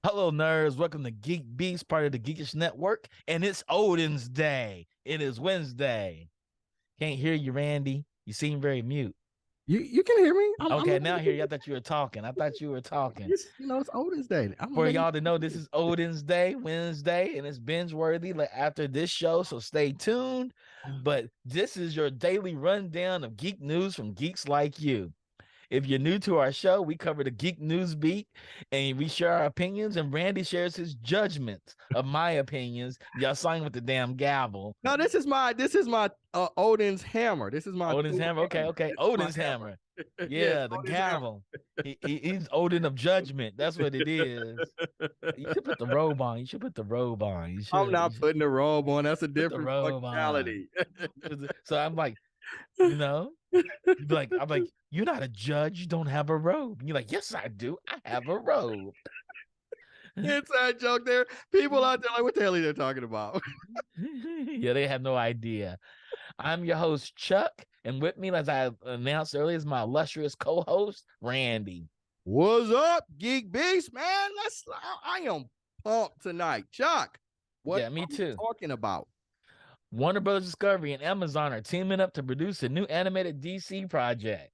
Hello, nerds. Welcome to GeekBeast, part of the Geekish Network. And it's Odin's Day. It is Wednesday. Can't hear you, Randy. You seem very mute. You can hear me. Okay, now I hear you. I thought you were talking. It's Odin's Day. For y'all to know, this is Odin's Day, Wednesday, and it's binge worthy after this show. So stay tuned. But this is your daily rundown of geek news from geeks like you. If you're new to our show, we cover the geek news beat and we share our opinions, and Randy shares his judgments of my opinions. Y'all sign with the damn gavel. No, this is my Odin's hammer. This is my Odin's hammer. Okay. Odin's hammer. Yes, Yeah, the Odin's gavel. He's Odin of judgment. That's what it is. You should put the robe on. You should put the robe on. I'm not putting the robe on. That's a put the different robe functionality. on. So I'm like, I'm like, you're not a judge. You don't have a robe. And you're like, yes, I do. I have a robe. Inside joke there. People out there like, what the hell are they talking about? Yeah, they have no idea. I'm your host, Chuck, and with me, as I announced earlier, is my illustrious co-host, Randy. What's up, Geek Beast, man? I am pumped tonight. Chuck, what Yeah, me too. talking about? Warner Bros. Discovery and Amazon are teaming up to produce a new animated DC project.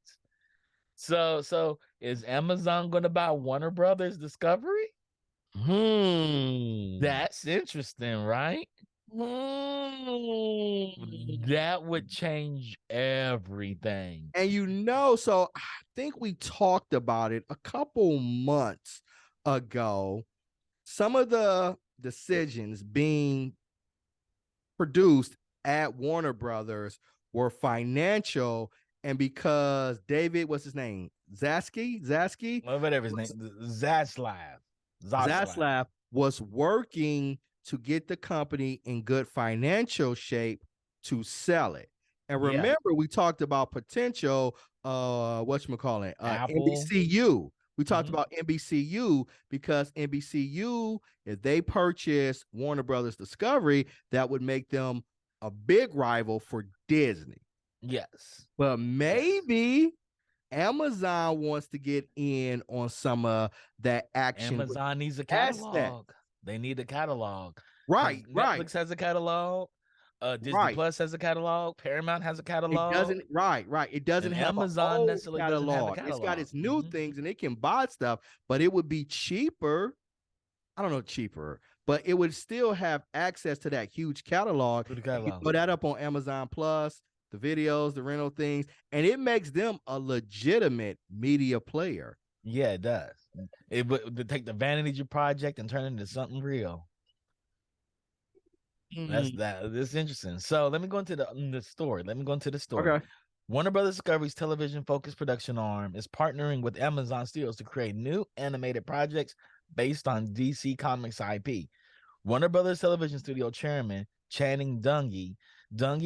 So is Amazon going to buy Warner Brothers Discovery? That's interesting, right? That would change everything. And so I think we talked about it a couple months ago. Some of the decisions being produced at Warner Brothers were financial, and because David, what's his name? Zaslav Whatever his name, Zaslav was working to get the company in good financial shape to sell it. And remember, we talked about potential whatchamacallit, NBCU. We talked about NBCU because NBCU, if they purchase Warner Brothers Discovery, that would make them a big rival for Disney. Yes. But maybe Amazon wants to get in on some of that action. Amazon needs a catalog. They need a catalog. Right. Netflix has a catalog. Disney Plus has a catalog. Paramount has a catalog. It doesn't. Right. It doesn't have Amazon necessarily catalog. Doesn't have a catalog. It's got its new things, and it can buy stuff, but it would be cheaper. I don't know, cheaper, but it would still have access to that huge catalog. You put that up on Amazon Plus, the videos, the rental things, and it makes them a legitimate media player. Yeah, it does. It would take the Vanity Project and turn it into something real. That's interesting. So let me go into the story. Okay. Warner Brothers Discovery's television-focused production arm is partnering with Amazon Studios to create new animated projects based on DC Comics IP. Warner Brothers Television Studio chairman Channing Dungey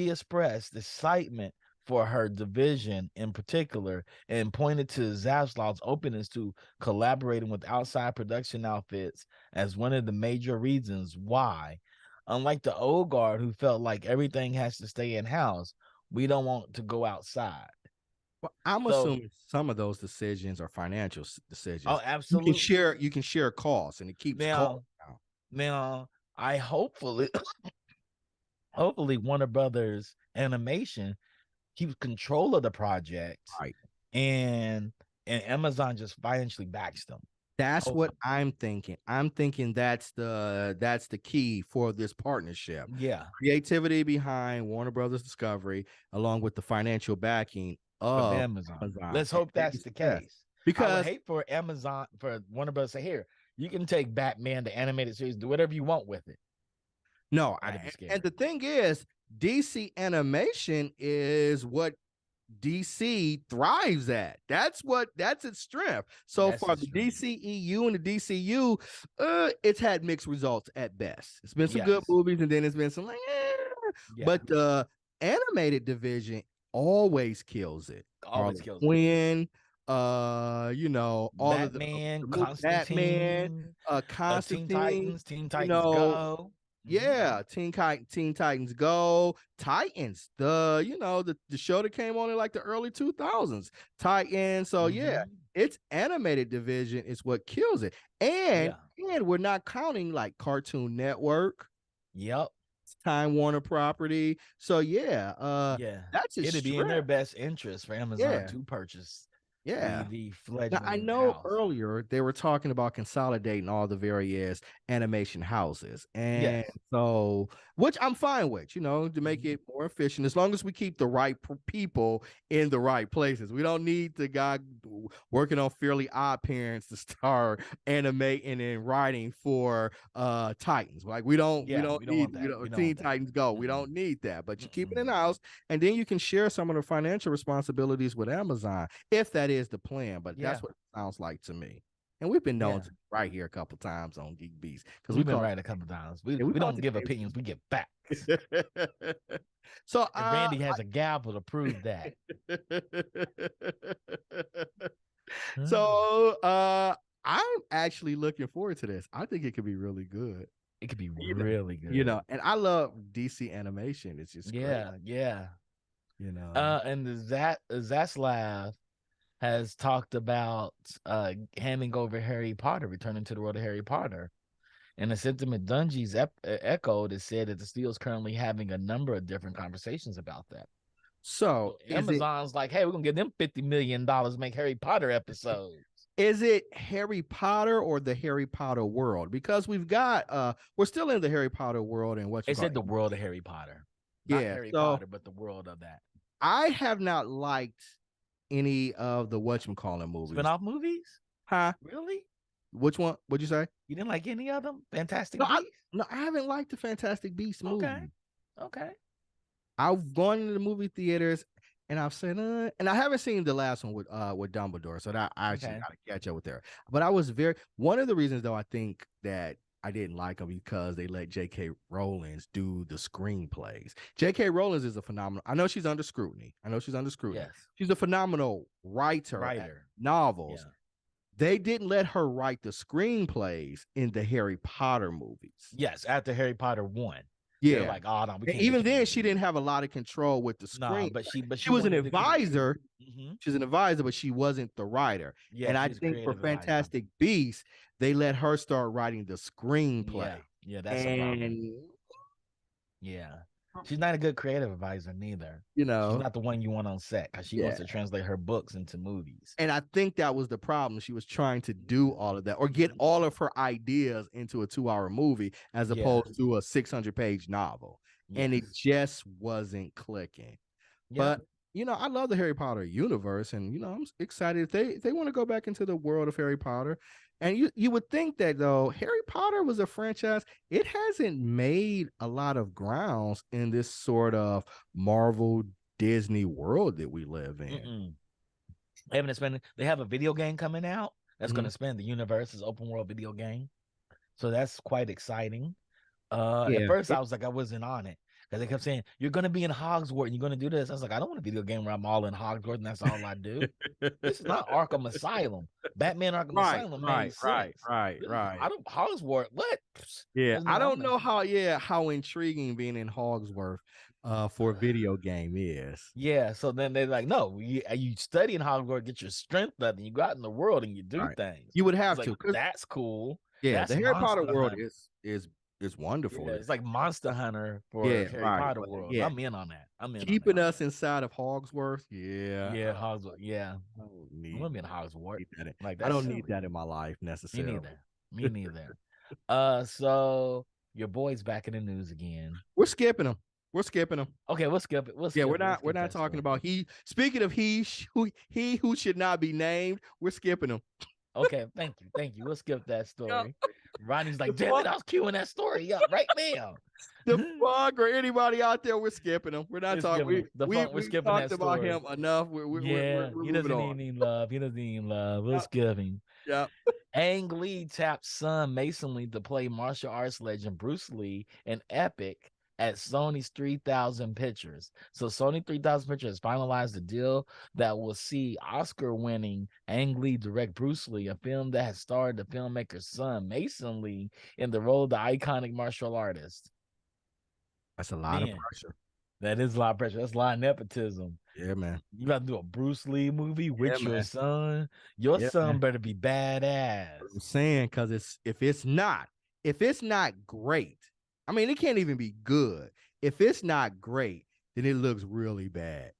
expressed excitement for her division in particular and pointed to Zaslav's openness to collaborating with outside production outfits as one of the major reasons why. Unlike the old guard who felt like everything has to stay in-house, we don't want to go outside. Well, I'm assuming some of those decisions are financial decisions. Oh, absolutely. You can share costs, and it keeps costs down. Now, I hopefully Warner Brothers Animation keeps control of the project, right? And Amazon just financially backs them. That's what I'm thinking. I'm thinking that's the key for this partnership. Yeah. Creativity behind Warner Brothers Discovery, along with the financial backing of Amazon. Let's hope that's the case. Because I would hate for Amazon, for Warner Brothers to say, here, you can take Batman, the animated series, do whatever you want with it. No, and the thing is, DC animation is what DC thrives at. That's its strength. So for the DCEU and the DCU, it's had mixed results at best. It's been some good movies, and then it's been some like, but the animated division always kills it. Always kills it. All Batman, of the Batman, Constantine, Teen Titans Go. Yeah, Teen Titans Go, Titans, the show that came on in like the early 2000s, Titans. So yeah, its animated division is what kills it. And we're not counting like Cartoon Network. Yep. Time Warner property. So yeah, that's it'd be in their best interest for Amazon to purchase the Now, I fledgling know house. earlier they were talking about consolidating all the various animation houses. And so, which I'm fine with, to make it more efficient, as long as we keep the right people in the right places. We don't need the guy working on Fairly Odd Parents to start animating and writing for Titans. Like we don't need Teen Titans Go. We don't need that. But you keep it in house, and then you can share some of the financial responsibilities with Amazon if that is the plan. But that's what it sounds like to me. And we've been known to right here a couple times on GeekBeast because we've been right a couple times. We don't give opinions, we get facts. So and Randy has a gavel to prove that. So I'm actually looking forward to this. I think it could be really good. It could be really good. And I love DC animation. It's just great. Yeah. And Zaslav has talked about handing over Harry Potter, returning to the world of Harry Potter. And the sentiment Dungy's echoed is said that the studio's currently having a number of different conversations about that. So Amazon's like, hey, we're gonna give them $50 million to make Harry Potter episodes. Is it Harry Potter or the Harry Potter world? Because we've got we're still in the Harry Potter world, and they said the world of Harry Potter. Not Harry Potter, but the world of that. I have not liked any of the whatchamacallit movies. Spin-off movies? Huh? Really? Which one? What'd you say? You didn't like any of them? Fantastic Beasts? I haven't liked the Fantastic Beasts movie. Okay. I've gone into the movie theaters and I've said, and I haven't seen the last one with Dumbledore, so that I actually gotta catch up with her. But I was one of the reasons though I think that I didn't like them because they let J.K. Rowling do the screenplays. J.K. Rowling is a phenomenal. I know she's under scrutiny. Yes. She's a phenomenal writer. Novels. Yeah. They didn't let her write the screenplays in the Harry Potter movies. Yes, after Harry Potter 1. Yeah, like, oh no, we can't. Even then, she didn't have a lot of control with the screen. But she was an advisor. She's an advisor, but she wasn't the writer. Yeah, and I think for Fantastic Beasts, they let her start writing the screenplay. Yeah, that's a problem. Yeah. She's not a good creative advisor neither. She's not the one you want on set because she wants to translate her books into movies. And I think that was the problem. She was trying to do all of that or get all of her ideas into a 2-hour movie as opposed to a 600-page novel. Yes. And it just wasn't clicking. Yeah. But I love the Harry Potter universe, and I'm excited if they want to go back into the world of Harry Potter. And you would think that though Harry Potter was a franchise, it hasn't made a lot of grounds in this sort of Marvel Disney world that we live in. They have a video game coming out that's going to span the universe's open world video game, so that's quite exciting. At first I was like, I wasn't on it. Because they kept saying, you're going to be in Hogwarts and you're going to do this. I was like, I don't want a video game where I'm all in Hogwarts and that's all I do. This is not Arkham Asylum. Batman Arkham Asylum made sense. Right. I don't, Hogwarts, what? Yeah, I don't know how intriguing being in Hogwarts for a video game is. Yeah, so then they're like, no, you study in Hogwarts, get your strength up, and you go out in the world and you do things. You would have to. Like, that's cool. Yeah, that's the Harry Potter world is wonderful. Yeah, it's like Monster Hunter for Harry Potter world. Yeah. I'm in on that. Keeping us inside of Hogwarts. Yeah. Yeah, Hogwarts. Yeah. I'm gonna be in Hogwarts. Like I don't need that in my life necessarily. Me neither. So your boy's back in the news again. We're skipping him. Okay, we'll skip it. We're not talking about he. Speaking of he who should not be named, we're skipping him. Okay, thank you. We'll skip that story. Ronnie's like, damn it, I was queuing that story up right now. The Fog or anybody out there, we're skipping him. We're not talking. We're skipping talked about him enough. We're he doesn't need love. We'll skip him. Yeah. Ang Lee tapped son Mason Lee to play martial arts legend Bruce Lee in Epic at Sony's 3000 Pictures. So Sony 3000 Pictures finalized a deal that will see Oscar-winning Ang Lee direct Bruce Lee, a film that has starred the filmmaker's son, Mason Lee, in the role of the iconic martial artist. That's a lot of Man, pressure. that is a lot of pressure. That's a lot of nepotism. Yeah, man. You got to do a Bruce Lee movie Yeah, with your man. son. Your Yeah, man. son better be badass. I'm saying, because if it's not great, I mean, it can't even be good. If it's not great, then it looks really bad.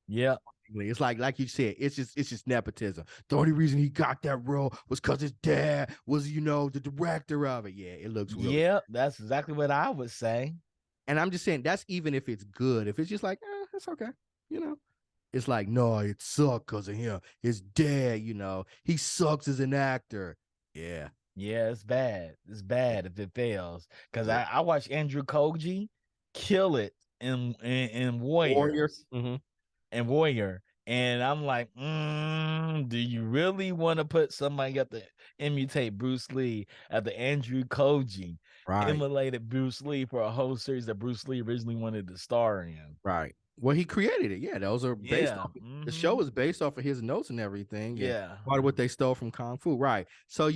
Yeah. It's like you said, it's just nepotism. The only reason he got that role was because his dad was, the director of it. Yeah, it looks really. Yeah, that's exactly what I would say. And I'm just saying that's even if it's good. If it's just like, that's okay, It's like, no, it sucked because of him. His dad, he sucks as an actor. Yeah. Yeah, it's bad. It's bad if it fails. Because Yeah. I watched Andrew Koji kill it in Warrior. Warriors Mm-hmm. and Warrior. And I'm like, do you really want to put somebody up to imitate Bruce Lee after Andrew Koji Right. emulated Bruce Lee for a whole series that Bruce Lee originally wanted to star in? Right. Well, he created it. Yeah, those are based Yeah. off. The show is based off of his notes and everything. And Yeah. part of what they stole from Kung Fu. Right. So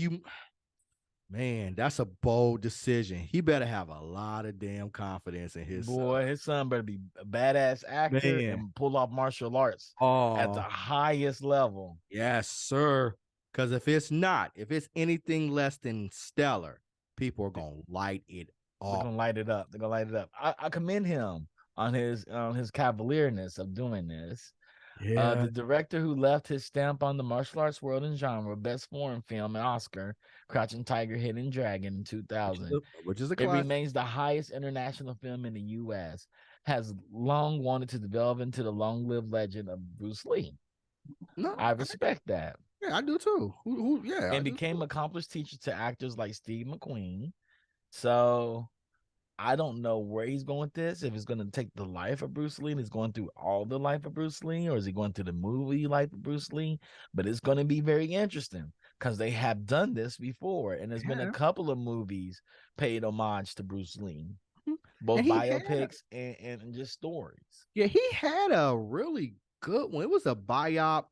man, that's a bold decision. He better have a lot of damn confidence in his Boy, his son better be a badass actor man. and pull off martial arts at the Oh, highest level. yes, sir. Because if it's anything less than stellar, people are gonna light it They're off. gonna light it up. They're gonna light it up. I commend him on his cavalierness of doing this. Yeah. The director who left his stamp on the martial arts world and genre, best foreign film and Oscar, Crouching Tiger, Hidden Dragon in 2000. Which is a It classic. remains the highest international film in the U.S. Has long wanted to delve into the long-lived legend of Bruce Lee. No, I respect that. Yeah, I do too. Yeah, And became accomplished teacher to actors like Steve McQueen. So I don't know where he's going with this. If he's going to take the life of Bruce Lee and he's going through all the life of Bruce Lee, or is he going through the movie life of Bruce Lee? But it's going to be very interesting because they have done this before, and there's been a couple of movies paid homage to Bruce Lee, both biopics and just stories. Yeah, he had a really good one. It was a biop.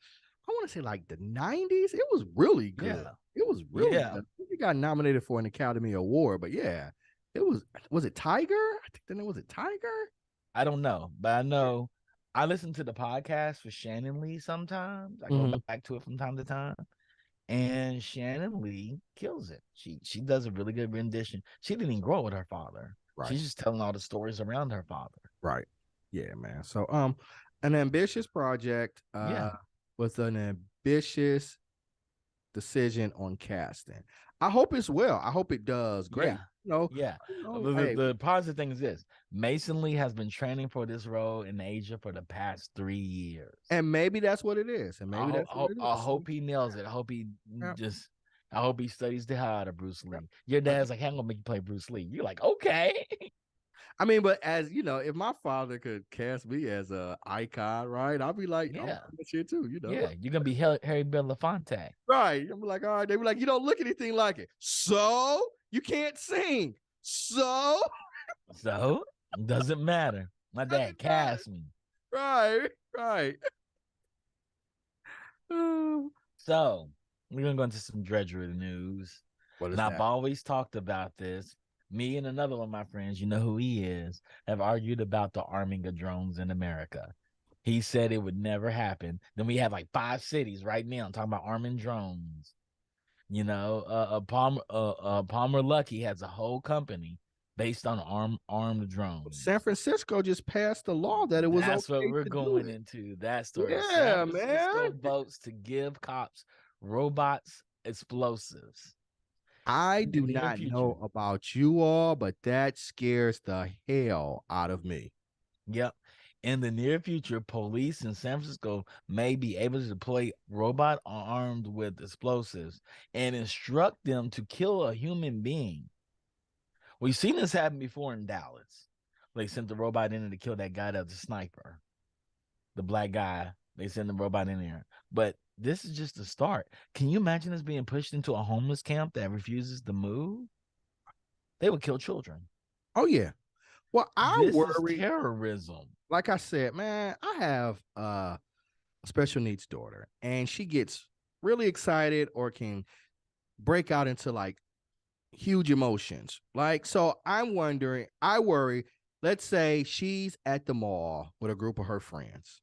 I want to say like the 90s. It was really good. Yeah. It was really good. He got nominated for an Academy Award, but yeah, it was it Tiger? I think the name was it Tiger? I don't know, but I know I listen to the podcast with Shannon Lee sometimes. I go back to it from time to time. And Shannon Lee kills it. She does a really good rendition. She didn't even grow up with her father. Right. She's just telling all the stories around her father. Right. Yeah, man. So an ambitious project with an ambitious decision on casting. I hope it's well. I hope it does great. Yeah. The positive thing is this: Mason Lee has been training for this role in Asia for the past 3 years, and maybe that's what it is. And maybe I hope he nails it. I hope he I hope he studies the hell out of Bruce Lee. Your dad's like, "Hey, I'm gonna make you play Bruce Lee." You're like, "Okay." I mean, but as you know, if my father could cast me as a icon, right? I'll be like, I'm shit too, Yeah, you're gonna be Harry Belafonte. Right. I'm like, all right. They be like, you don't look anything like it. So you can't sing. So doesn't matter. My dad cast me. Right. So we're gonna go into some drudgery news. What is that? I've always talked about this. Me and another one of my friends, you know who he is, have argued about the arming of drones in America. He said it would never happen. Then we have like 5 cities right now talking about arming drones. Palmer Luckey has a whole company based on armed drones. San Francisco just passed the law that it was. That's what we're going into. That story. Yeah, San Francisco votes to give cops robots explosives. I do not know about you all, but that scares the hell out of me. Yep. In the near future, police in San Francisco may be able to deploy robot armed with explosives and instruct them to kill a human being. We've seen this happen before in Dallas. They sent the robot in there to kill that guy that was a sniper. The black guy, they sent the robot in there. But this is just the start. Can you imagine us being pushed into a homeless camp that refuses to move? They would kill children. Oh, yeah. Well, this is terrorism. Like I said, man, I have a special needs daughter, and she gets really excited or can break out into like huge emotions. Like, so I worry, let's say she's at the mall with a group of her friends,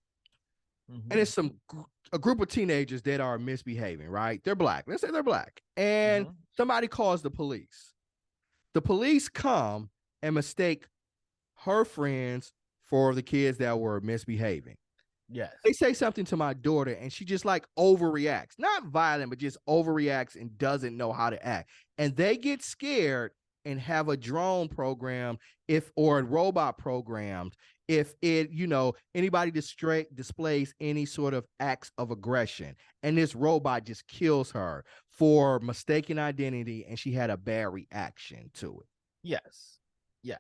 and it's a group of teenagers that are misbehaving, right? They're black. Let's say they're black, and somebody calls the police. The police come and mistake her friends for the kids that were misbehaving. Yes. They say something to my daughter and she just like overreacts, not violent, but just overreacts and doesn't know how to act. And they get scared and have a drone programmed or a robot programmed if anybody displays any sort of acts of aggression. And this robot just kills her for mistaken identity and she had a bad reaction to it. Yes. Yes.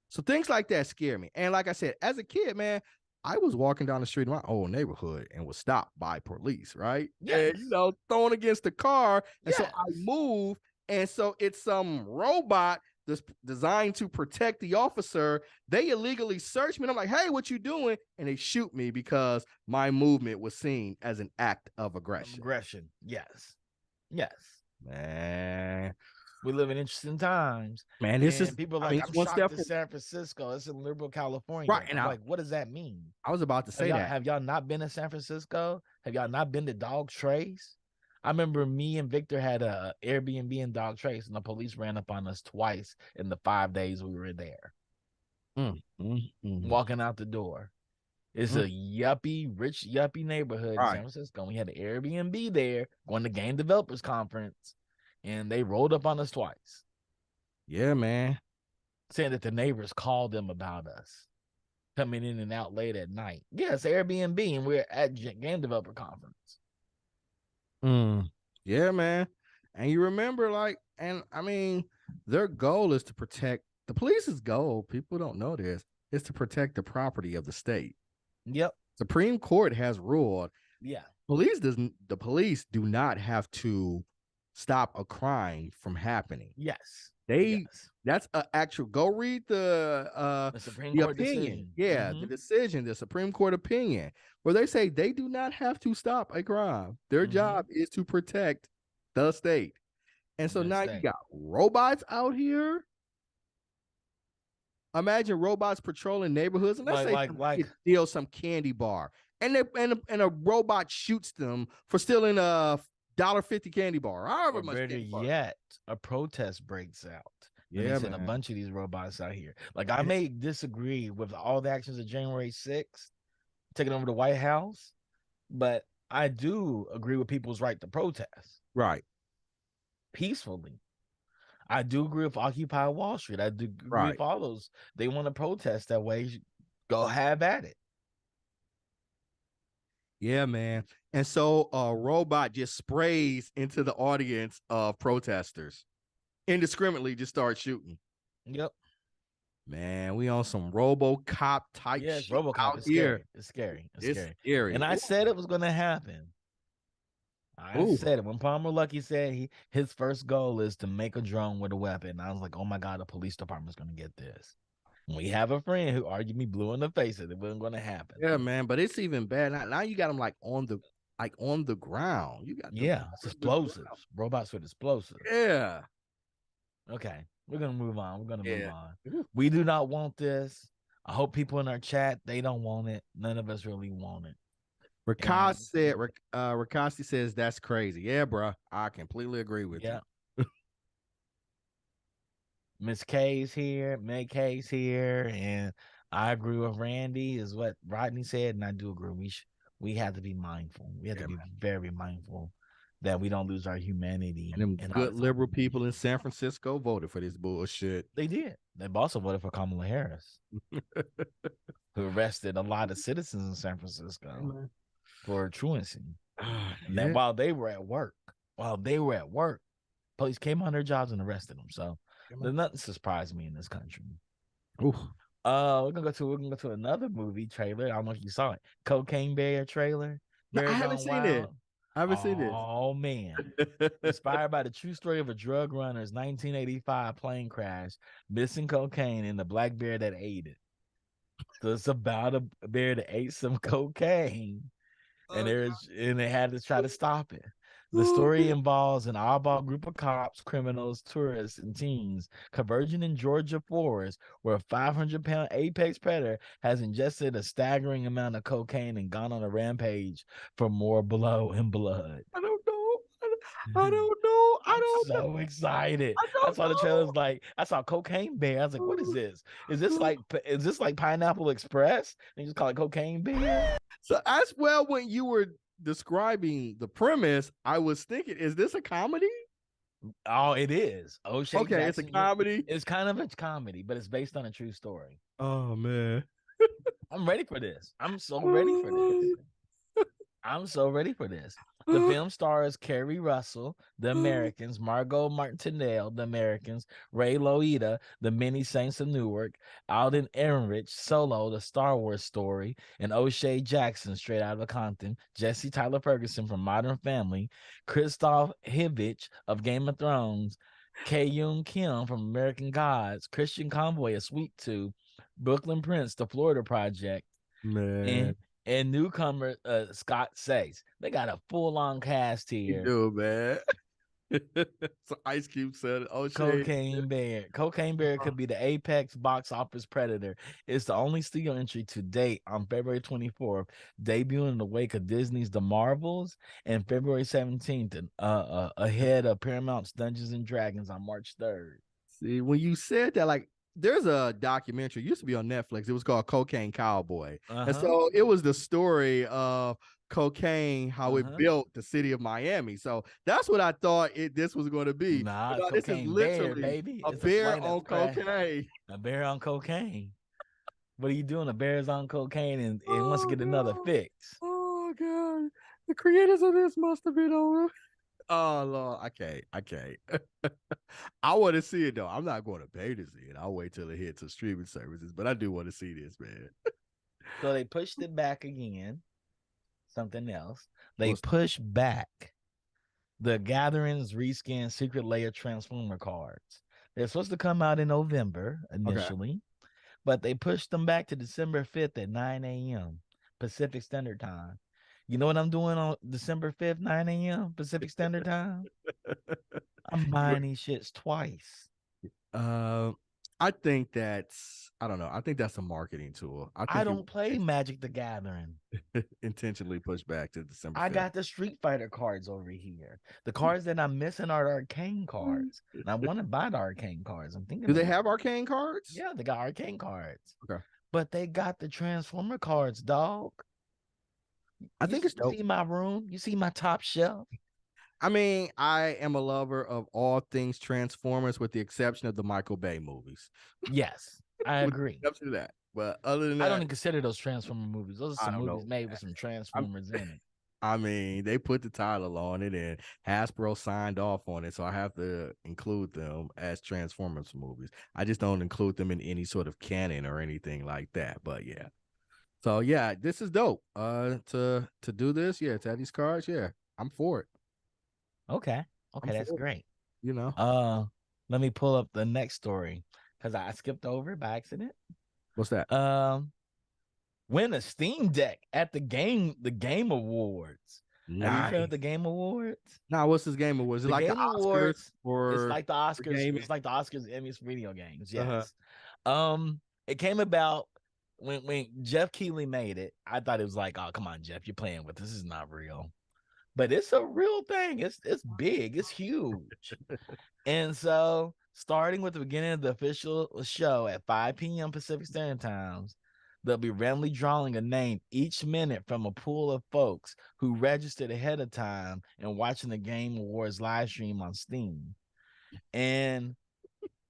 So things like that scare me. And like I said, as a kid, man, I was walking down the street in my old neighborhood and was stopped by police, right? Yes. And, thrown against the car. And so I move. And so it's some robot that's designed to protect the officer. They illegally search me. And I'm like, hey, what you doing? And they shoot me because my movement was seen as an act of aggression. Yes. Yes. Man. We live in interesting times. Man, this is people like, I'm shocked to San Francisco. It's in liberal California. Right. And I'm like, what does that mean? I was about to say that. Have y'all not been to San Francisco? Have y'all not been to Dog Trace? I remember me and Victor had a Airbnb in Dog Trace, and the police ran up on us twice in the 5 days we were there. Walking out the door. It's a rich yuppie neighborhood in San Francisco. We had an Airbnb there, going to Game Developers Conference, and they rolled up on us twice. Yeah, man. Saying that the neighbors called them about us coming in and out late at night. Yeah, it's Airbnb, and we're at Game Developer Conference. Yeah, man. And you remember, their goal is to protect the police's goal. People don't know this, is to protect the property of the state. Yep. Supreme Court has ruled. Yeah. The police do not have to stop a crime from happening. Yes. That's an actual, go read the Supreme Court opinion. Decision. Yeah, the decision, the Supreme Court opinion, where they say they do not have to stop a crime. Their job is to protect the state. And so now you got robots out here. Imagine robots patrolling neighborhoods, and let's say steal some candy bar, and a robot shoots them for stealing a $1.50 candy bar. However much. Better yet, a protest breaks out. Yeah, man. A bunch of these robots out here. Like, I may disagree with all the actions of January 6th, taking over the White House, but I do agree with people's right to protest. Right. Peacefully. I do agree with Occupy Wall Street. I do agree with all those. They want to protest that way. Go have at it. Yeah, man. And so a robot just sprays into the audience of protesters. Indiscriminately just start shooting. Yep. Man, we on some RoboCop type shit. Yes, RoboCop is scary. It's scary. It's scary. And I said it was going to happen. I said it. When Palmer Luckey said his first goal is to make a drone with a weapon, I was like, oh my God, the police department's going to get this. We have a friend who argued me blue in the face that it wasn't going to happen. Yeah, man, but it's even bad. Now you got them on the ground. You got it's explosives. Robots with explosives. Yeah. Okay, we're gonna move on. We're gonna move on. We do not want this. I hope people in our chat, they don't want it. None of us really want it. Rakasti says that's crazy. Yeah, bro. I completely agree with you. Miss K's here, Meg K's here, and I agree with Randy, is what Rodney said, and I do agree. We have to be mindful. We have to be very mindful that we don't lose our humanity. And them good liberal people in San Francisco voted for this bullshit. They did. They also voted for Kamala Harris, who arrested a lot of citizens in San Francisco for truancy. Then while they were at work, police came on their jobs and arrested them. So there's nothing surprised me in this country. Ooh. We're gonna go to another movie trailer. I don't know if you saw it. Cocaine Bear trailer. No, I haven't seen it. Oh man. Inspired by the true story of a drug runner's 1985 plane crash, missing cocaine and the black bear that ate it. So it's about a bear that ate some cocaine, and they had to try to stop it. The story involves an oddball group of cops, criminals, tourists, and teens converging in Georgia forest where a 500-pound apex predator has ingested a staggering amount of cocaine and gone on a rampage for more blow and blood. I don't know. I don't know. I I'm don't know. so excited. I I don't saw the trailers like I saw Cocaine Bear. I was like, what is know. this? Is this like Pineapple Express? They just call it Cocaine Bear? So as well, when you were describing the premise, I was thinking, is this a comedy? Oh, it is. O'Shea Okay, it's a Jackson. comedy. It's kind of a comedy, but it's based on a true story. Oh man. I'm ready for this. I'm so ready for this. I'm so ready for this. The film stars Kerry Russell, The Americans, Margot Martindale, The Americans, Ray Liotta, The Many Saints of Newark, Alden Ehrenreich, Solo, The Star Wars Story, and O'Shea Jackson, Straight Outta Compton, Jesse Tyler Ferguson from Modern Family, Christoph Hivich of Game of Thrones, Kae-Yoon Kim from American Gods, Christian Convoy of Sweet Tooth, Brooklyn Prince, The Florida Project, Man. and newcomer Scott Sace. They got a full-on cast You here. do, man. So Ice Cube said, "Oh shit." Cocaine Bear could be the apex box office predator. It's the only studio entry to date on February 24th, debuting in the wake of Disney's The Marvels, and February 17th, ahead of Paramount's Dungeons and Dragons on March 3rd. See, when you said that, like, there's a documentary, used to be on Netflix. It was called Cocaine Cowboy. And so it was the story of cocaine, how it built the city of Miami. So that's what I thought this was going to be. Nah, But no, this is Cocaine Bear, literally baby. a It's a bear flight on of crack. cocaine. A bear on cocaine. What are you doing? A bear's on cocaine and wants to Oh, get another God. fix. Oh, God. The creators of this must have been over. Oh, Lord. I can't. I want to see it, though. I'm not going to pay to see it. I'll wait till it hits the streaming services, but I do want to see this, man. So they pushed it back again. Something else. They pushed back the Gatherings reskin Secret Layer Transformer cards. They're supposed to come out in November initially, but they pushed them back to December 5th at 9 a.m. Pacific Standard Time. You know what I'm doing on December 5th, 9 a.m. Pacific Standard Time? I'm buying these shits twice. I think I don't know. I think that's a marketing tool. I don't play Magic the Gathering. Intentionally pushed back to December 5th. I got the Street Fighter cards over here. The cards that I'm missing are the arcane cards. And I want to buy the arcane cards. I'm thinking. Do they have arcane cards? Yeah, they got arcane cards. Okay. But they got the Transformer cards, dog. I think it's dope. You see my room? You see my top shelf? I mean, I am a lover of all things Transformers with the exception of the Michael Bay movies. Yes, I agree. Up to that. But other than that, I don't even consider those Transformer movies. Those are some movies made with some Transformers in it. I mean, they put the title on it and Hasbro signed off on it. So I have to include them as Transformers movies. I just don't include them in any sort of canon or anything like that. But yeah. So yeah, this is dope. To do this, to have these cards, I'm for it. Okay, that's great. You know, let me pull up the next story because I skipped over it by accident. What's that? Win a Steam Deck at the Game Awards. Nice. Have you heard of the Game Awards? Nah, what's this Game Awards? Is it like the Oscars? It's like the Oscars. It's like the Oscars, Emmys for video games. Yes. It came about when Jeff Keighley made it. I thought it was like, oh, come on, Jeff, you're playing with this. This is not real. But it's a real thing. It's big. It's huge. And so, starting with the beginning of the official show at 5 p.m. Pacific Standard Time, they'll be randomly drawing a name each minute from a pool of folks who registered ahead of time and watching the Game Awards live stream on Steam. And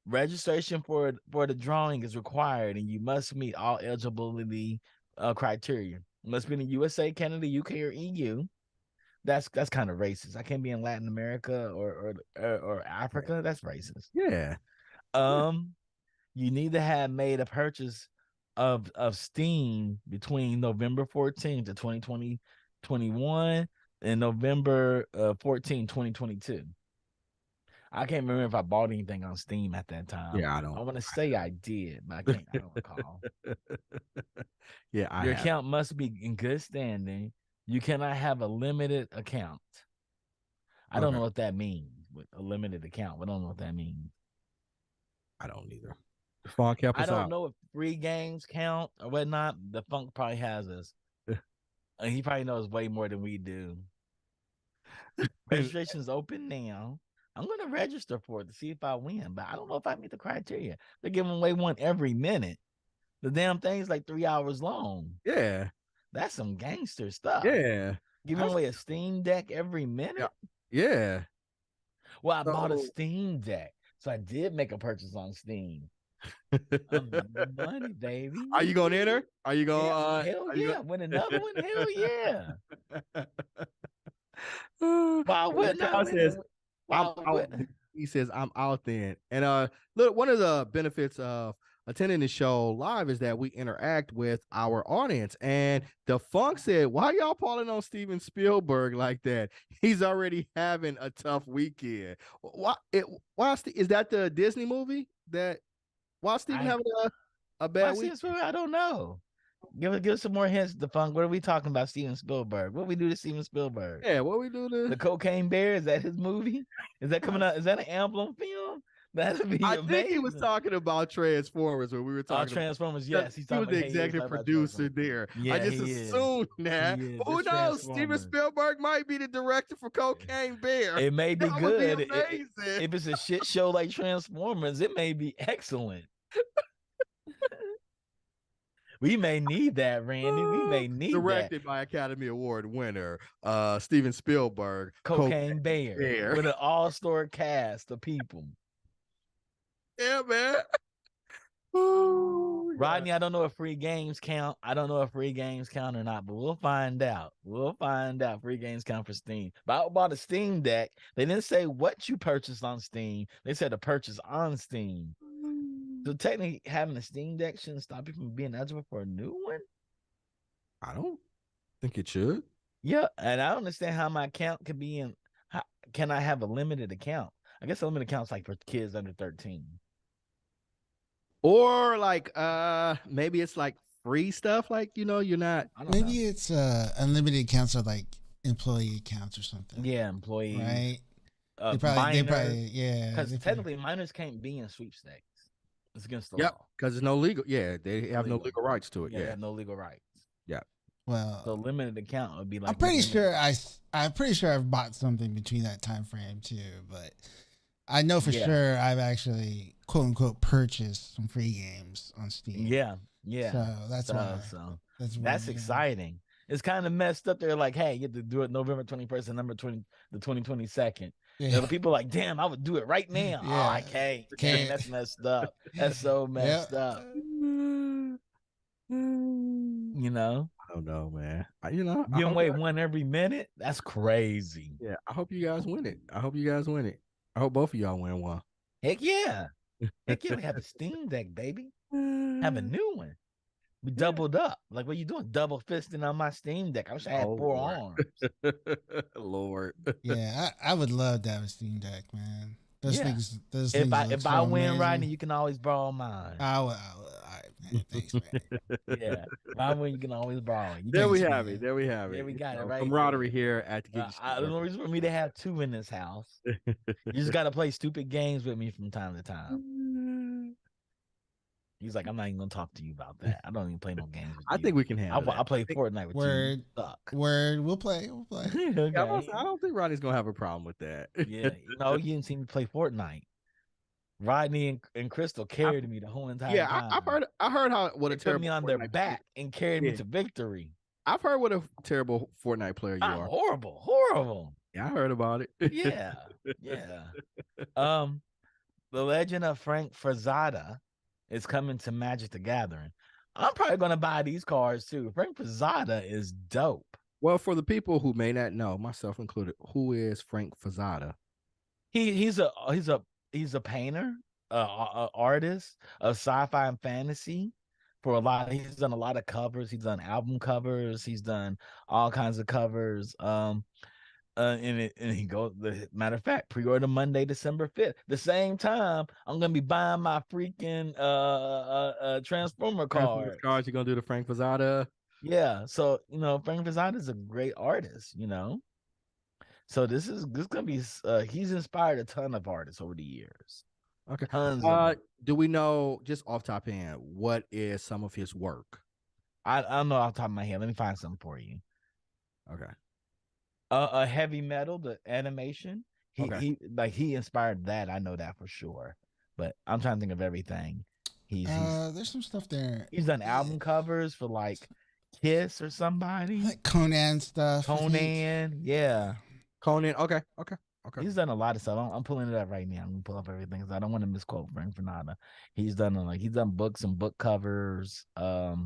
registration for the drawing is required, and you must meet all eligibility criteria. You must be in the USA, Canada, UK, or EU. That's kind of racist. I can't be in Latin America or Africa. That's racist. Yeah. You need to have made a purchase of Steam between November 14th to 2021 and November 14th, 2022. I can't remember if I bought anything on Steam at that time. Yeah, I don't. I want to say I did, but I can't. I don't recall. Yeah, your account must be in good standing. You cannot have a limited account. I don't know what that means with a limited account. I don't know what that means. I don't either. The Funk help us out. I don't know if free games count or whatnot. The Funk probably has us. He probably knows way more than we do. Registration's open now. I'm going to register for it to see if I win, but I don't know if I meet the criteria. They're giving away one every minute. The damn thing's like 3 hours long. Yeah. That's some gangster stuff. Yeah. Giving away a Steam Deck every minute? Yeah. Well, I bought a Steam Deck, so I did make a purchase on Steam. Money, baby. Are you going to enter? Are you going? Hell yeah. Win another one? Hell yeah. Why wouldn't I win? He says, I'm out then. And look, one of the benefits of attending the show live is that we interact with our audience. And the Funk said, why y'all calling on Steven Spielberg like that? He's already having a tough weekend. Why is that the Disney movie that why Steven having a bad week? I don't know. Give us some more hints, the Funk. What are we talking about, Steven Spielberg? What we do to Steven Spielberg? Yeah, what we do to the Cocaine Bear? Is that his movie? Is that coming out? Is that an Emblem film? That'd be amazing. Think he was talking about Transformers when we were talking Transformers. Yes, he was the executive producer there. Yeah, I just assumed that. Who knows? Steven Spielberg might be the director for Cocaine Bear. It may be good. If it's a shit show like Transformers, it may be excellent. We may need that, Randy. We may need directed by Academy Award winner Steven Spielberg. Cocaine Bear with an all-star cast of people. Yeah, man. Rodney, I don't know if free games count. I don't know if free games count or not, but we'll find out. We'll find out. Free games count for Steam. But I bought a Steam Deck. They didn't say what you purchased on Steam. They said a purchase on Steam. So technically, having a Steam Deck shouldn't stop you from being eligible for a new one? I don't think it should. Yeah, and I don't understand how my account could be in. How can I have a limited account? I guess a limited account's like for kids under 13. Or like maybe it's like free stuff, like you're not. Maybe it's unlimited accounts or like employee accounts or something. Yeah, employee. Right. They probably yeah. Because technically, minors can't be in sweepstakes. It's against the law. Because there's no legal. Yeah, they have no legal rights to it. Yeah, they have no legal rights. Yeah. Well, so limited account would be like. I'm pretty sure I've bought something between that time frame too, but I know for sure I've actually quote unquote purchased some free games on Steam. Yeah. So that's why. So that's exciting. It's kind of messed up. They're like, hey, you have to do it November 21st and the 2022nd. Yeah. The people are like, damn, I would do it right now. Yeah. Oh, I can't. That's messed up. That's so messed up. I don't know, man. Giving away one every minute. That's crazy. Yeah, I hope you guys win it. I hope both of y'all win one. Heck yeah. Heck yeah, we have a Steam Deck, baby. Have a new one. We doubled up. Like, what are you doing? Double fisting on my Steam Deck. I wish I had 4 arms. Lord. Yeah, I would love to have a Steam Deck, man. Those things if I win, Rodney, you can always borrow mine. All right, man. Thanks, man. Yeah. If I win, you can always borrow it. There we have it. There we got it, right? Camaraderie here at the GeekBeast. There's no reason for me to have 2 in this house. You just got to play stupid games with me from time to time. He's like, I'm not even gonna talk to you about that. I don't even play no games with you. I think we can handle I play Fortnite with you. Word. We'll play. Okay. I don't think Rodney's gonna have a problem with that. Yeah. No, you didn't see me play Fortnite. Rodney and Crystal carried me the whole entire time. I heard how what they a terrible put me on their back and carried me to victory. I've heard what a terrible Fortnite player you are. Horrible. Yeah, I heard about it. Yeah. The Legend of Frank Frazetta is coming to Magic the Gathering. I'm probably going to buy these cards too. Frank Frazetta is dope. Well, for the people who may not know, myself included, who is Frank Frazetta? He's a painter, artist of sci-fi and fantasy. He's done a lot of covers. He's done album covers. He's done all kinds of covers. And he goes. Matter of fact, pre-order Monday, December 5th. The same time, I'm gonna be buying my freaking Transformer cards. You're gonna do the Frank Frazetta. Yeah. So Frank Frazetta is a great artist. So this gonna be he's inspired a ton of artists over the years. Okay. Tons of them. Do we know, just off top hand, what is some of his work? I don't know off the top of my head. Let me find something for you. Okay. A heavy metal, the animation. Okay. He inspired that. I know that for sure. But I'm trying to think of everything. He's there's some stuff there. He's done album covers for like Kiss or somebody. Like Conan stuff. Conan, yeah. Conan. Okay. Okay. Okay. He's done a lot of stuff. I'm pulling it up right now. I'm gonna pull up everything because I don't want to misquote Frank Fernanda. He's done books and book covers. Yeah,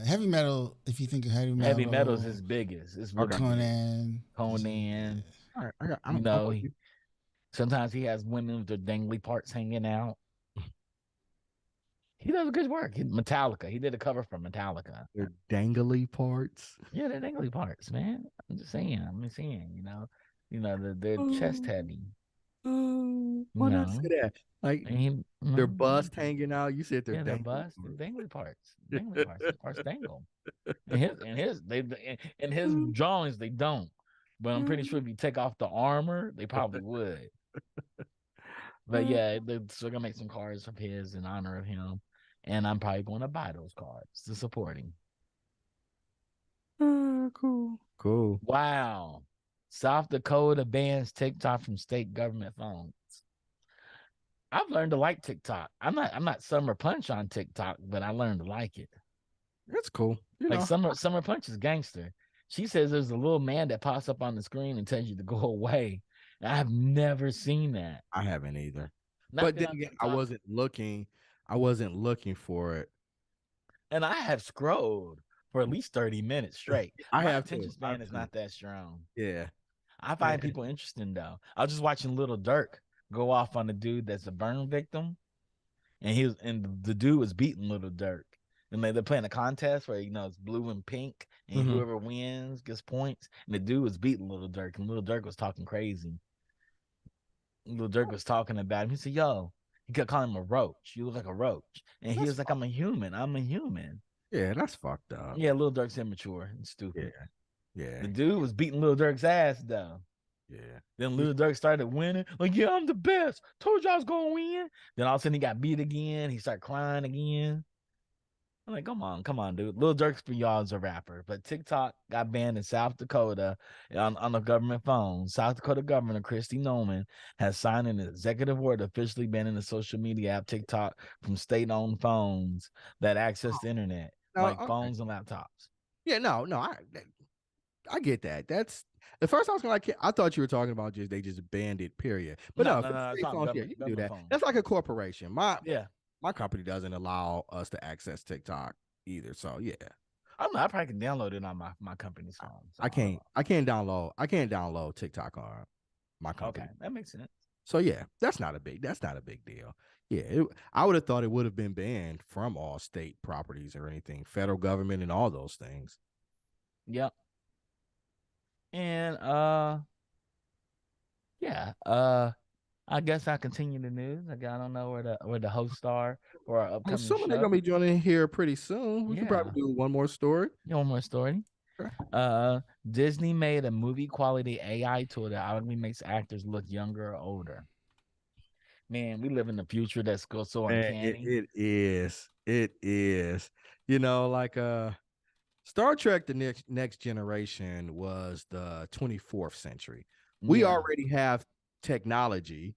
heavy metal. If you think of heavy metal is his biggest. It's really Conan. Conan. All right. You know, sometimes he has women with their dangly parts hanging out. He does good work. Metallica. He did a cover for Metallica. They're dangly parts. Yeah, they're dangly parts, man. I'm just saying. They're chest heavy. Why not say that? Like their bust hanging out. You said they're bust, dangly parts. Dangly parts. The parts dangle. In his drawings, they don't. But I'm pretty sure if you take off the armor, they probably would. But yeah, they're gonna make some cards of his in honor of him. And I'm probably going to buy those cards to support him. Cool. Wow. South Dakota bans TikTok from state government phones. I've learned to like TikTok. I'm not Summer Punch on TikTok, but I learned to like it. That's cool. Summer Punch is gangster. She says there's a little man that pops up on the screen and tells you to go away. And I've never seen that. I haven't either. But then again, I wasn't looking for it. And I have scrolled for at least 30 minutes straight. My attention span is not that strong. Yeah. I find people interesting though. I was just watching Little Dirk go off on the dude that's a burn victim. And the dude was beating Little Dirk. And they're playing a contest where it's blue and pink, and whoever wins gets points. And the dude was beating Little Dirk, and Little Dirk was talking crazy. Little Dirk was talking about him. He said, "Yo," he kept calling him a roach. You look like a roach. And he was like, "I'm a human. I'm a human." Yeah, that's fucked up. Yeah, Little Dirk's immature and stupid. Yeah. The dude was beating Little Dirk's ass though. Yeah. Then Little Dirk started winning. Like, yeah, I'm the best. Told you I was gonna win. Then all of a sudden he got beat again. He started crying again. I'm like, come on, dude. Lil Durk's for y'all as a rapper, but TikTok got banned in South Dakota on the government phone. South Dakota Governor Kristi Noem has signed an executive order officially banning the social media app TikTok from state-owned phones that access the internet, phones and laptops. Yeah, no, I get that. That's the first I was gonna I thought you were talking about they just banned it, period. But no, you can do that. Phone. That's like a corporation. My company doesn't allow us to access TikTok either. So yeah. I probably can download it on my company's phone. So I can't download TikTok on my company. Okay, that makes sense. So yeah, that's not a big deal. Yeah, I would have thought it would have been banned from all state properties or anything, federal government and all those things. Yep. And I guess I continue the news. I don't know where the hosts are for our upcoming show. They're gonna be joining here pretty soon. We can probably do one more story. Yeah, one more story. Sure. Disney made a movie quality AI tool that automatically makes actors look younger or older. Man, we live in the future that's so uncanny. It is. Like Star Trek: The Next Generation was the 24th century. We already have technology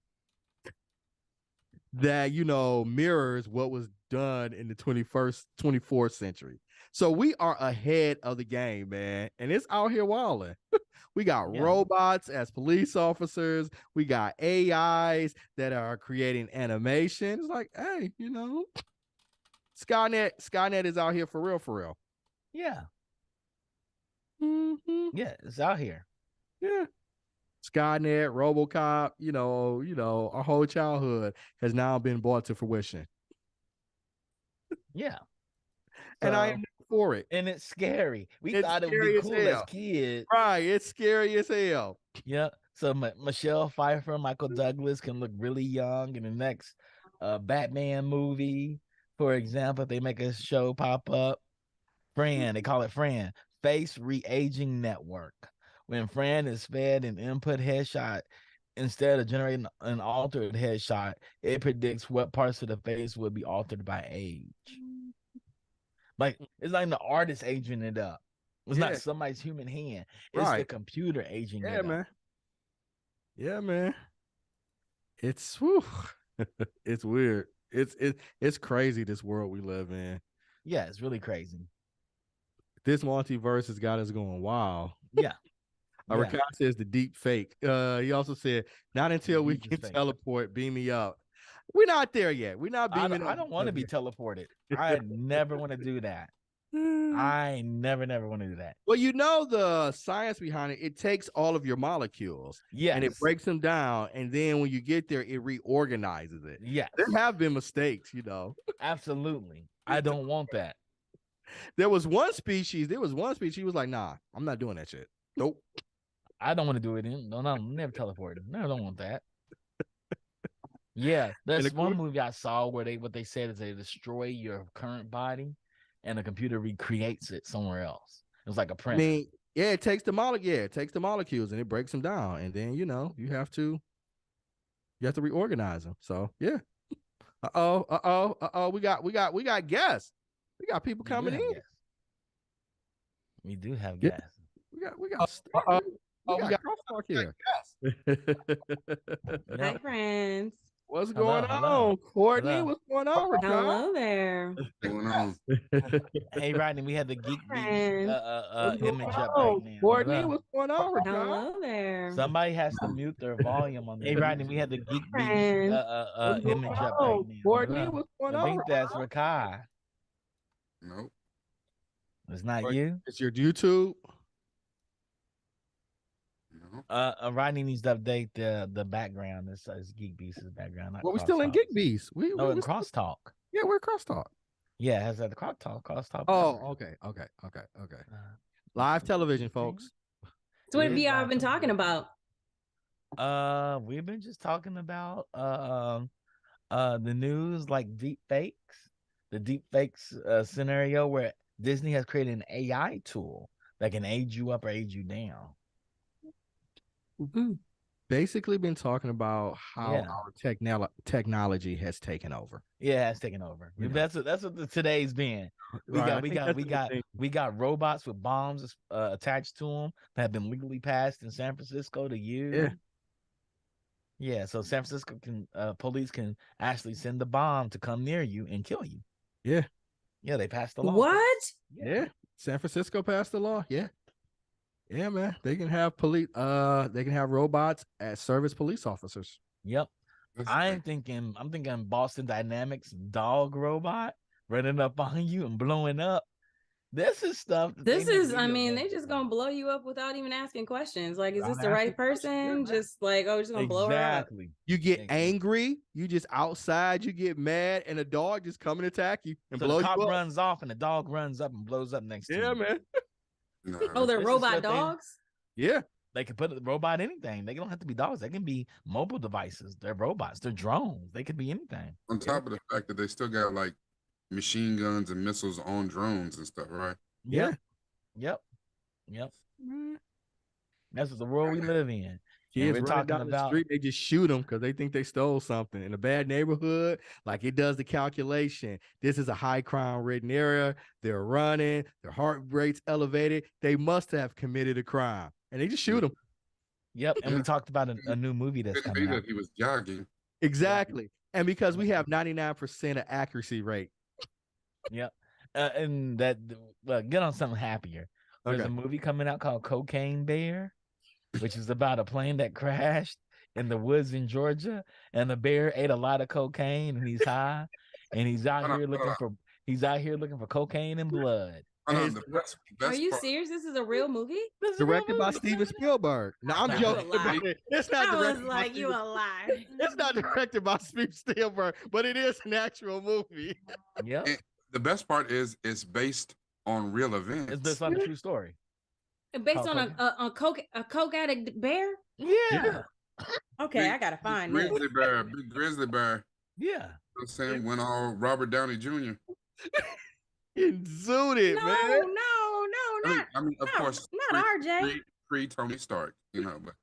that mirrors what was done in the 24th century. So we are ahead of the game, man, and it's out here wilding. We got robots as police officers. We got AIs that are creating animation. It's like, hey, Skynet is out here for real. Yeah. Mm-hmm. Yeah, it's out here. Yeah. Skynet, RoboCop, our whole childhood has now been brought to fruition. Yeah. And I am for it. And it's scary. We thought it would be cool as kids. Right. It's scary as hell. Yeah. So Michelle Pfeiffer, Michael Douglas can look really young in the next Batman movie. For example, they make a show pop up. Fran, they call it Fran, Face Re-Aging Network, When Fran is fed an input headshot, instead of generating an altered headshot, it predicts what parts of the face will be altered by age. Like it's like the artist aging it up. It's not somebody's human hand. It's the computer aging it up. Man. Yeah, man. It's it's weird. It's crazy, this world we live in. Yeah, it's really crazy. This multiverse has got us going wild. Yeah. Rakai says the deep fake. He also said, not until we can teleport, beam me up. We're not there yet. We're not beaming up. I don't want to be teleported. I never want to do that. I never want to do that. Well, you know the science behind it. It takes all of your molecules, and it breaks them down, and then when you get there, it reorganizes it. Yes, there have been mistakes, Absolutely, I don't want that. There was one species. He was like, "Nah, I'm not doing that shit. Nope, I don't want to do it. No, never teleported. No, I don't want that." Yeah, that's one movie I saw where what they said is they destroy your current body, and the computer recreates it somewhere else. It was like a print. It takes the molecules and it breaks them down, and then you have to reorganize them. So yeah. We got guests. We got people coming in. We do have guests. We got crosstalk here. Hi, friends. What's going on, Courtney? Hello. What's going on, Rakai? Hello there. What's going on? Hey, Rodney, we had the GeekBeast image up on, right now. Courtney, what's going on, Rakai? Hello there. Somebody has to mute their volume on the. Hey, Rodney, we had the GeekBeast image up right now. Courtney, what's going on? I think that's Rakai. Nope. It's not you. It's your YouTube. Rodney needs to update the background. This is GeekBeast's background. Well, we're still in GeekBeast. We're in Crosstalk. Yeah, we're Crosstalk. Yeah, it has that Crosstalk. Oh, okay. Live television, folks. So what have y'all been talking about? We've been just talking about the news, like deep fakes. The deep fakes scenario where Disney has created an AI tool that can age you up or age you down. Basically been talking about how our technology has taken over. Yeah, it has taken over. That's what today's been. We got robots with bombs attached to them that have been legally passed in San Francisco to use. Yeah, so San Francisco police can actually send the bomb to come near you and kill you. Yeah, they passed the law. What? Yeah. San Francisco passed the law. Yeah, man. They can have police. They can have robots as service police officers. Yep. I'm thinking Boston Dynamics dog robot running up on you and blowing up. This is stuff. They just gonna blow you up without even asking questions. Like, is this the right person? Just like, just gonna blow her up. You get angry. You just outside. You get mad, and a dog just come and attack you and blow you up. The cop runs off, and the dog runs up and blows up next to you. Yeah, man. Oh, they're robot dogs? Yeah. They can put a robot anything. They don't have to be dogs. They can be mobile devices. They're robots. They're drones. They could be anything. On top of the fact that they still got like machine guns and missiles on drones and stuff, right? Yep. That's the world we live in. Kids running down the street, they just shoot them because they think they stole something. In a bad neighborhood, like it does the calculation. This is a high crime ridden area. They're running. Their heart rate's elevated. They must have committed a crime. And they just shoot them. Yep. And we talked about a new movie that's coming out. He was jogging. Exactly. And because we have 99% of accuracy rate. Yep. And that, get on something happier. There's a movie coming out called Cocaine Bear, which is about a plane that crashed in the woods in Georgia, and the bear ate a lot of cocaine, and he's high, and he's out here looking for cocaine and blood. Are you serious? This is a real movie? Directed by Steven Spielberg. No, I'm joking. It's not directed. Like you a lie. It's not directed by Steven Spielberg, but it is an actual movie. Yep. And the best part is it's based on real events. It's based on a true story. Based on a coke addict bear? Yeah. Okay, I gotta find this. Big grizzly bear. Yeah. You know what I'm saying? Went all Robert Downey Jr. Zooted, man. No, not. I mean, of course, not RJ. pre-Tony Stark, but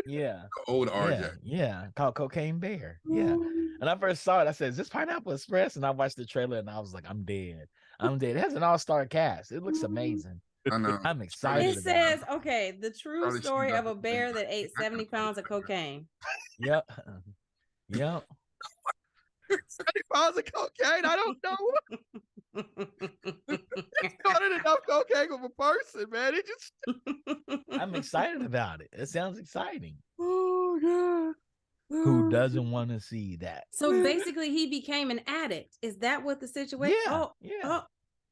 Yeah. old RJ. Yeah. Called Cocaine Bear. Yeah. And I first saw it, I said, "Is this Pineapple Express?" And I watched the trailer and I was like, I'm dead. It has an all-star cast. It looks amazing. I know. I'm excited. It says, okay, the true Probably story shoot of a up bear that ate 70 pounds of cocaine. Yep. Yep. 70 pounds of cocaine. I don't know. It's not enough cocaine for a person, man. It just. I'm excited about it. It sounds exciting. Oh god. Who doesn't want to see that? So basically, he became an addict. Is that what the situation? Yeah.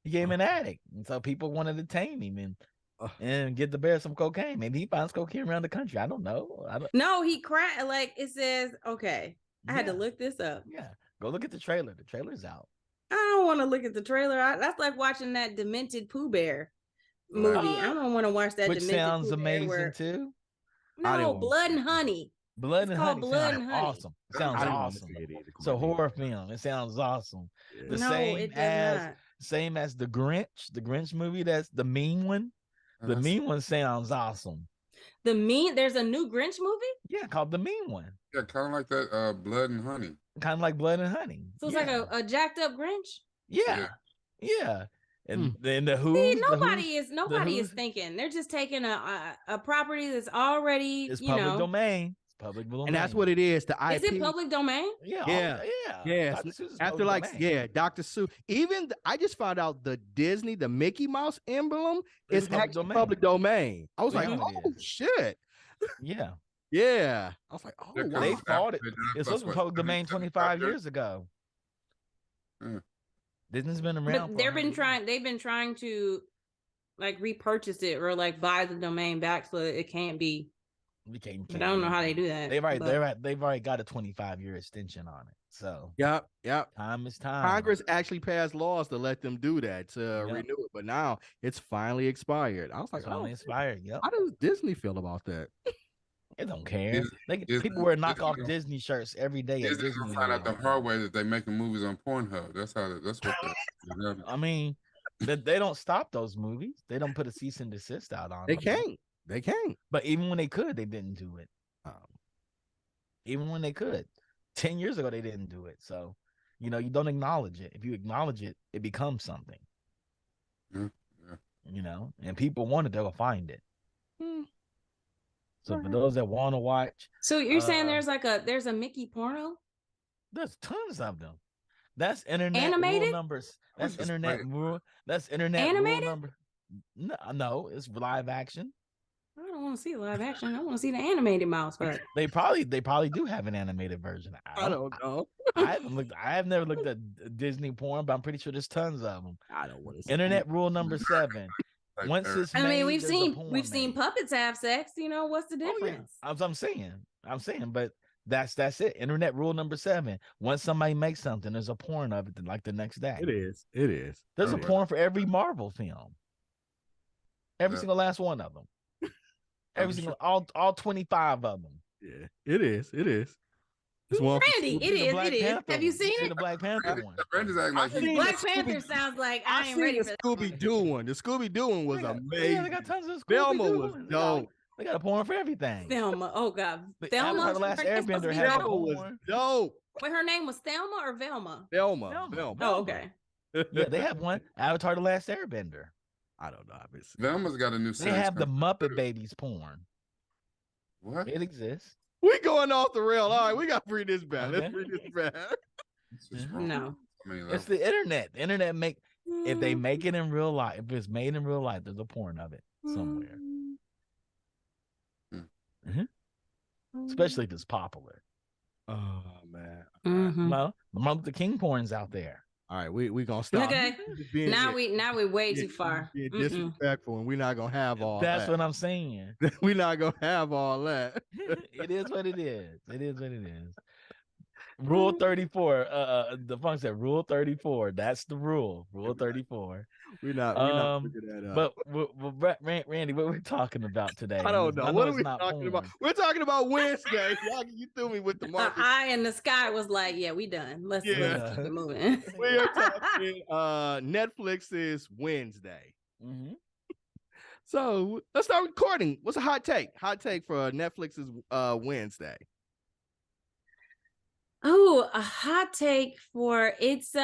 He became an addict, and so people wanted to tame him and get the bear some cocaine. Maybe he finds cocaine around the country. I don't know. No, he cried. Like it says. Okay, I had to look this up. Yeah, go look at the trailer. The trailer's out. I don't want to look at the trailer. That's like watching that Demented Pooh Bear movie. I don't want to watch that. Which Demented sounds Pooh Bear amazing too. No, Blood and Honey. Blood and Honey sounds awesome. It sounds awesome. It's a horror film. It sounds awesome. The same as the Grinch movie. That's the mean one. The mean one sounds awesome. There's a new Grinch movie? Yeah, called The Mean One. Yeah, kind of like that Blood and Honey. Kind of like Blood and Honey. So it's like a jacked up Grinch? Yeah. And then the Who. See, nobody is thinking. They're just taking a property that's already public domain. Public domain. And that's what it is. The IP. Is it public domain? Yeah. After Dr. Seuss. Even I just found out the Mickey Mouse emblem is actually public domain. I was like, oh shit. Yeah. Yeah. I was like, oh, wow. They fought it. It's supposed to be public domain 25 years ago. Disney's been around. But they've been trying to like repurchase it or like buy the domain back so that it can't be. But I don't know how they do that. They've already got a 25-year extension on it. So yep. Time is time. Congress actually passed laws to let them do that to renew it, but now it's finally expired. I was like, expired. Yep. How does Disney feel about that? They don't care. People wear knockoff Disney shirts every day. Disney gonna find out the hard way that they're making movies on Pornhub. That's what. I mean, they don't stop those movies. They don't put a cease and desist out on. They can't. They can't. But even when they could, they didn't do it. Even when they could, 10 years ago, they didn't do it. So, you don't acknowledge it. If you acknowledge it, it becomes something. And people want it, they'll find it. So for those that want to watch, so you're saying there's a Mickey porno? There's tons of them. That's internet animated rule numbers. That's internet rule. That's internet animated rule number. No, it's live action. I don't want to see live action. I want to see the animated mouse. But they probably do have an animated version. I don't know. I have never looked at Disney porn, but I'm pretty sure there's tons of them. I don't want to see internet rule number 7. Once it's made, we've seen puppets have sex. What's the difference? I'm saying, but that's it. Internet rule number 7. Once somebody makes something, there's a porn of it like the next day. It is. There's a porn for every Marvel film. Every single last one of them. Every single all 25 of them. Yeah, it is. It's one. Randy, it is. Have you seen it? The Black Panther one. Randy's acting like Black Panther sounds like I ain't ready for that. Scooby-Doo one. The Scooby-Doo one was amazing. Yeah, they got tons of Velma was dope. They got a porn for everything. Thelma. Oh God. Thelma. The Last Airbender had a porn. Was dope. Wait, her name was Thelma or Velma? Velma. Oh, okay. Yeah, they have one. Avatar: The Last Airbender. I don't know. Velma's got a new. They have the Muppet Babies porn. What? It exists. We going off the rail. All right, we got to bring this back. Let's bring this back. No. It's the internet. The internet if they make it in real life, if it's made in real life, there's a porn of it somewhere. Especially if it's popular. Oh man. Well, the Martin Luther King porn's out there. All right, we gonna stop. Okay. Now we way too far. Disrespectful, and we're not gonna have all that. That's what I'm saying. We're not gonna have all that. It is what it is. Rule 34. The funk said Rule 34. That's the rule. Rule 34. We're not figuring that out. But Randy, what we're talking about today? I don't know. What are we talking about? We're talking about Wednesday. You threw me with the market. Eye in the sky was like, yeah, we done. Let's keep it moving. We are talking Netflix's Wednesday. So let's start recording. What's a hot take? Hot take for Netflix's Wednesday. Oh, a hot take for it's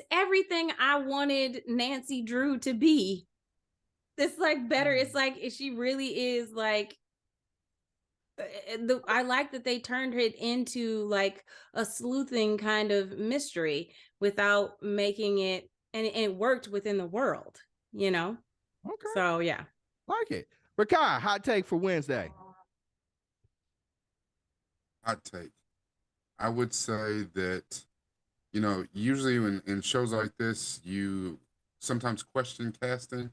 everything I wanted Nancy Drew to be. It's like better. It's like she really is like I like that they turned it into like a sleuthing kind of mystery without making it, and it worked within the world, you know? Okay. So yeah. Like it. Rakai, hot take for Wednesday. Hot take. I would say that, usually in shows like this, you sometimes question casting.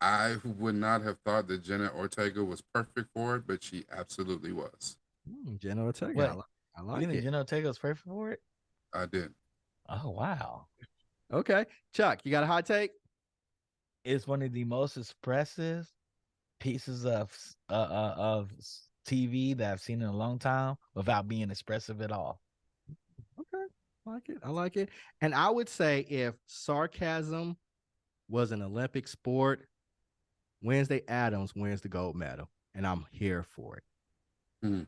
I would not have thought that Jenna Ortega was perfect for it, but she absolutely was. Jenna Ortega. What? I like you think it. Jenna Ortega was perfect for it? I did. Oh, wow. Okay. Chuck, you got a hot take? It's one of the most expressive pieces of TV that I've seen in a long time without being expressive at all. Okay. I like it. And I would say if sarcasm was an Olympic sport, Wednesday Addams wins the gold medal. And I'm here for it. Mm-hmm.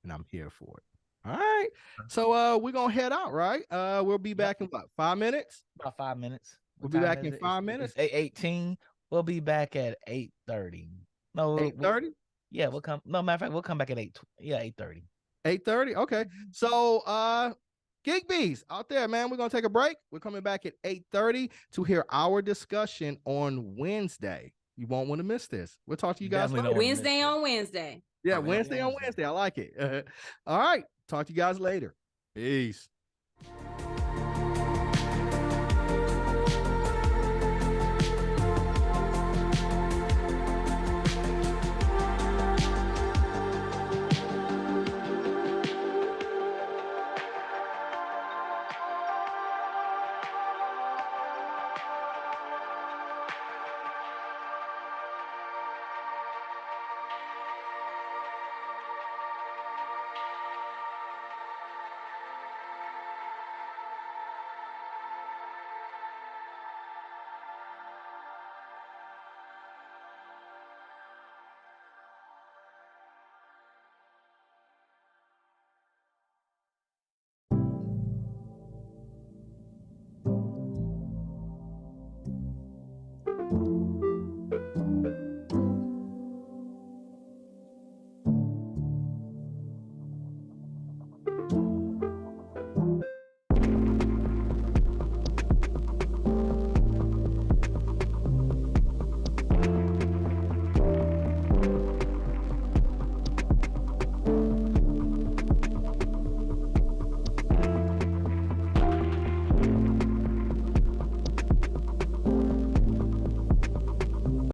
And I'm here for it. All right. So we're gonna head out, right? We'll be back in what, 5 minutes? About 5 minutes. We'll be back in 5 minutes. It's 8:18. We'll be back at 8:30. No, 8:30? Yeah, we'll come. No, matter of fact, we'll come back at 8:30. 8:30. Okay. So GeekBeast out there, man. We're gonna take a break. We're coming back at 8:30 to hear our discussion on Wednesday. You won't want to miss this. We'll talk to you guys later. Wednesday on Wednesday. Yeah, Wednesday on Wednesday. I like it. All right. Talk to you guys later. Peace.